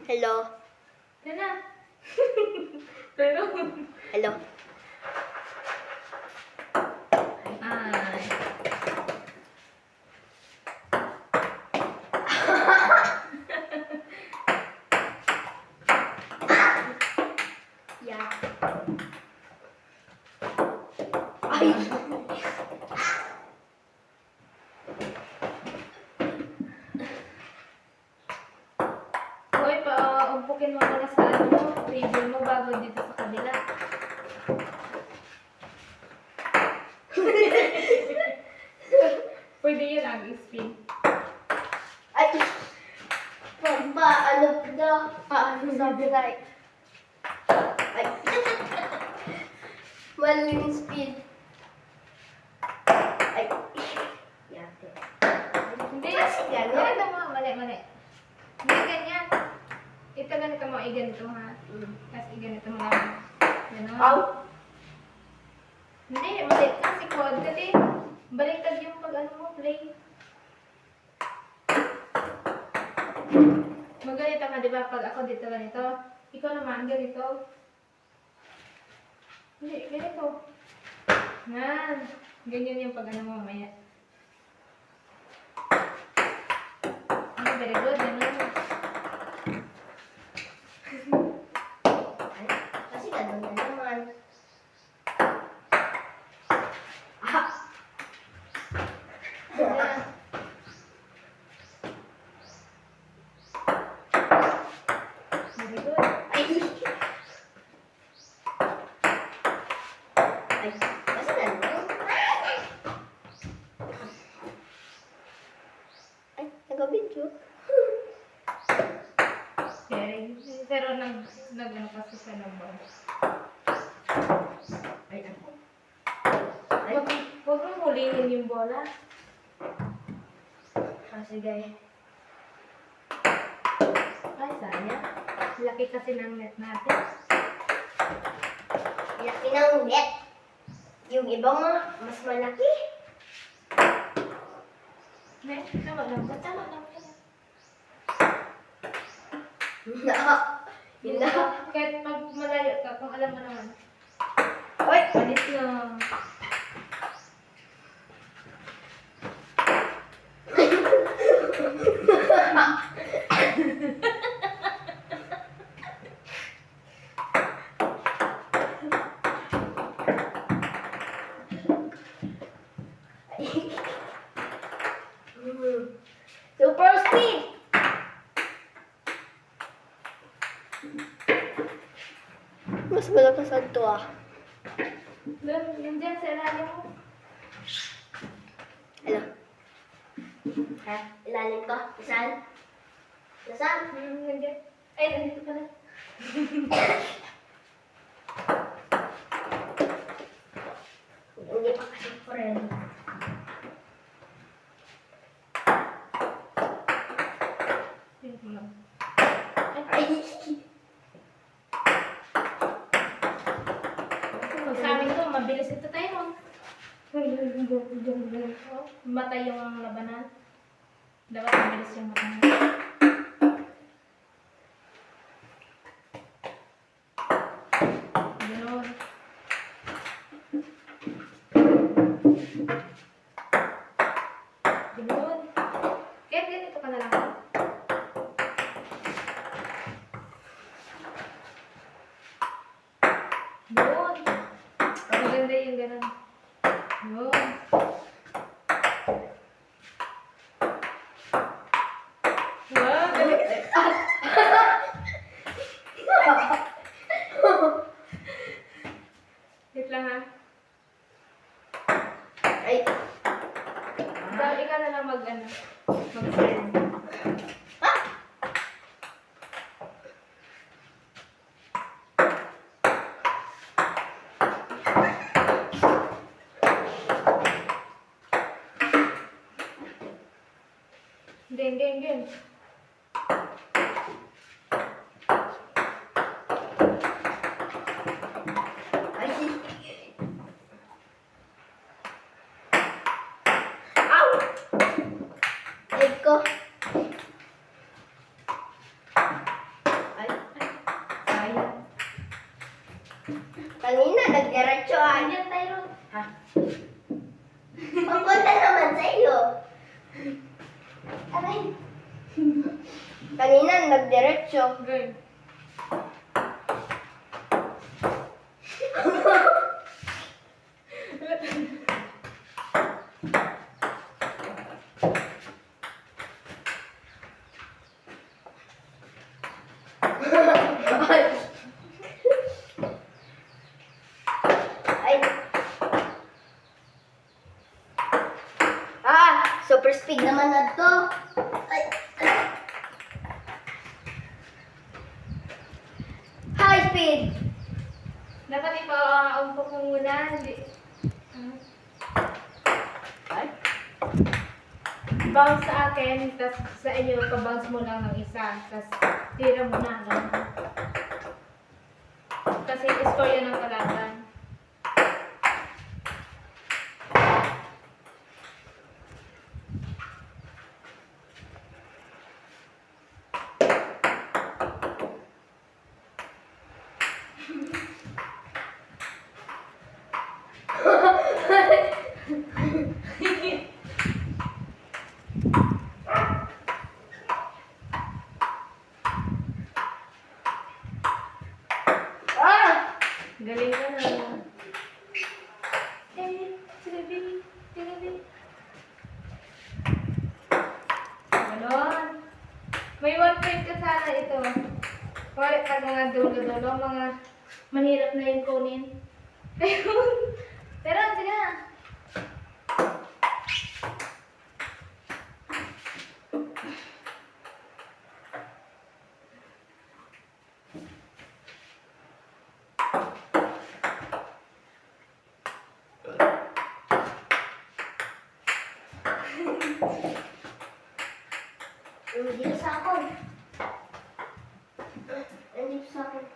Hello. Yan na. Pero, Hello. ay. Yeah. Ay. Hoy, umpukin mo muna sa table mo bago dito sa kabila. Pwede yun ang spin. Ay. Paano daw? Paano sabi tayo? Ay. Maling speed. Ay. Yate. Hindi. Kasi gano'n. Ganito mo. Mali. Hindi ganyan. Ito ganito mo. Ganito ha. Tapos ganito mo lang. Ganon. Ow. Hindi. Mali. Kasi code. Kasi baliktad yung pag ano mo. Play. Maganito ka, di ba? Pag ako dito ganito. Ikaw naman ganito. Hindi. Ganito. Yan. Ganyan yung pag ano mo mamaya. Very good, ganun. Ay. Kasi gano'n na naman. Ah. Ganyan. Very good. Ay. Ay. Kasi gano'n. Ay. Nag-video. Pero nag-ano kasi siya ng bounce. Ay. Ako. Ay. Huwag mong hulihin yung bola. Ah, sige. Ay, sayang. Laki kasi ng net natin. Laki ng net. Yung iba mas malaki. Net, tama lang. Tama lang. Yun na. Kahit pag malayo ka, kung alam mo naman. Oy! Palit na. Super speed! Mas malakas ang to ah. Doon, yun dyan sa ilalim mo. Ano? Ha? Ilalim ko? Saan? Nasaan? Yun dyan. Ay, nandito pala. Hindi pa kasi friend. Yun mo lang. Ay! Sa amin to, mabilis ito tayo. Matay yung labanan. Dapat mabilis yung labanan. Ganun. Ganun. Kaya ganito ka na lang. Ganun. Maganda yung ganun. Ganun. Wow, galing. Wait lang ha. Ay! So, ikaw na lang mag-ano. Mag-friend. Game. Ay! Ow! Leg ko. Aray. Kanina, nagdiretso. Good. Ay. Super speed naman na to. Ay. High speed. Dapat ipa-umpok mo muna. Ay. Bounce sa akin, tapos sa inyo, pa-bounce mo lang ng isa. Tapos tira mo na. Ganun. Kasi score yan ng kalaban. Galing ka na. Tirabi. Ganon. May 1 point ka sana ito. Kaya pag mga dulo-dulo, mga mahirap na yung kunin. Ayun. Pero, sige na. Dito sa akin. Dito sa akin.